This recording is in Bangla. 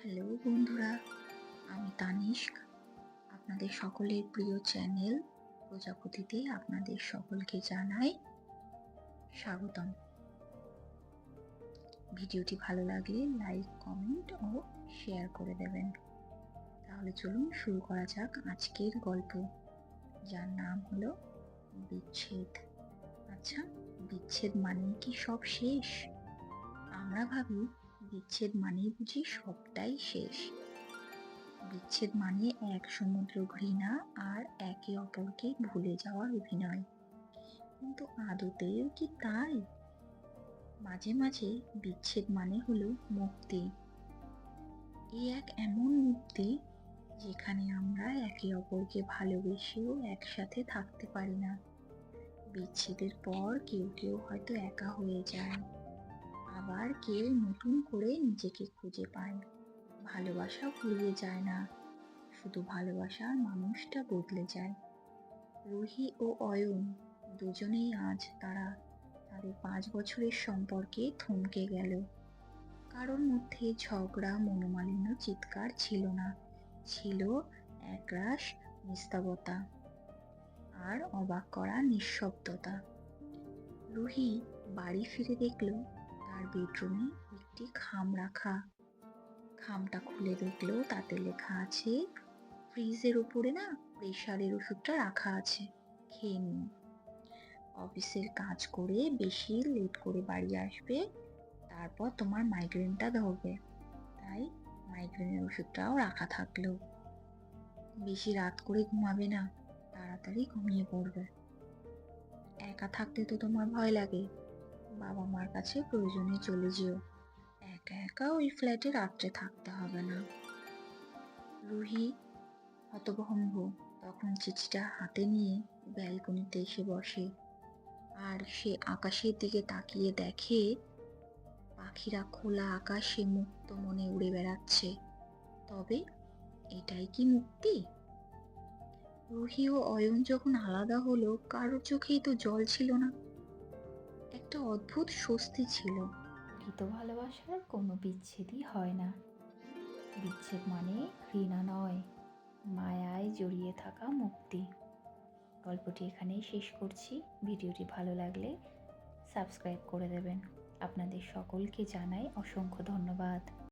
হ্যালো বন্ধুরা, আমি তানিস্ক। আপনাদের সকলের প্রিয় চ্যানেল প্রজাপতিতে আপনাদের সকলকে জানাই স্বাগতম। ভিডিওটি ভালো লাগলে লাইক, কমেন্ট ও শেয়ার করে দেবেন। তাহলে চলুন শুরু করা যাক আজকের গল্প, যার নাম হলো বিচ্ছেদ। আচ্ছা, বিচ্ছেদ মানেই কি সব শেষ? আমরা ভাবি বিচ্ছেদ মানেই বুঝি সবটাই শেষ। বিচ্ছেদ মানে এক সমুদ্র ঘৃণা আর একে অপরকে ভুলে যাওয়ার অভিনয়। কিন্তু আদতেও কি তাই? মাঝে মাঝে বিচ্ছেদ মানে হলো মুক্তি। এই এক এমন মুক্তি যেখানে আমরা একে অপরকে ভালোবেসেও একসাথে থাকতে পারি না। বিচ্ছেদের পর কেউ কেউ হয়তো একা হয়ে যায়, আবার কেউ নতুন করে নিজেকে খুঁজে পায়। ভালোবাসা ফুরিয়ে যায় না, শুধু ভালোবাসার মানুষটা বদলে যায়। রুহি ও অয়ন দুজনেই আজ তাদের 5 বছরের সম্পর্কে থমকে গেল। কারোর মধ্যে ঝগড়া, মনোমালিন্য, চিৎকার ছিল না, ছিল একরাশ নিস্তব্ধতা আর অবাক করা নিঃশব্দতা। রুহি বাড়ি ফিরে দেখল তার বেডরুমে একটি খাম রাখা। খামটা খুলে দেখলো তাতে লেখা আছে, ফ্রিজের উপরে না প্রেশারের ওষুধটা রাখা আছে, খেয়ে নিন। অফিসের কাজ করে বেশি লেট করে বাড়ি আসবে, তারপর তোমার মাইগ্রেনটা ধরবে, তাই মাইগ্রেনের ওষুধটাও রাখা থাকলো। বেশি রাত করে ঘুমাবে না, তাড়াতাড়ি ঘুমিয়ে পড়বে। একা থাকতে তো তোমার ভয় লাগে, বাবা মার কাছে প্রয়োজনে চলে যেও, একা একা ওই ফ্ল্যাটে রাত্রে থাকতে হবে না। রুহি হতভম্ব তখন চিঠিটা হাতে নিয়ে ব্যালকনিতে এসে বসে, আর সে আকাশের দিকে তাকিয়ে দেখে পাখিরা খোলা আকাশে মুক্ত মনে উড়ে বেড়াচ্ছে। তবে এটাই কি মুক্তি? রুহি ও অয়ন যখন আলাদা হলো, কারোর চোখেই তো জল ছিল না, একটা অদ্ভুত স্বস্তি ছিল। প্রকৃত ভালোবাসার কোনো বিচ্ছেদই হয় না। বিচ্ছেদ মানে ঘৃণা নয়, মায়ায় জড়িয়ে থাকা মুক্তি। গল্পটি এখানেই শেষ করছি। ভিডিওটি ভালো লাগলে সাবস্ক্রাইব করে দেবেন। আপনাদের সকলকে জানাই অসংখ্য ধন্যবাদ।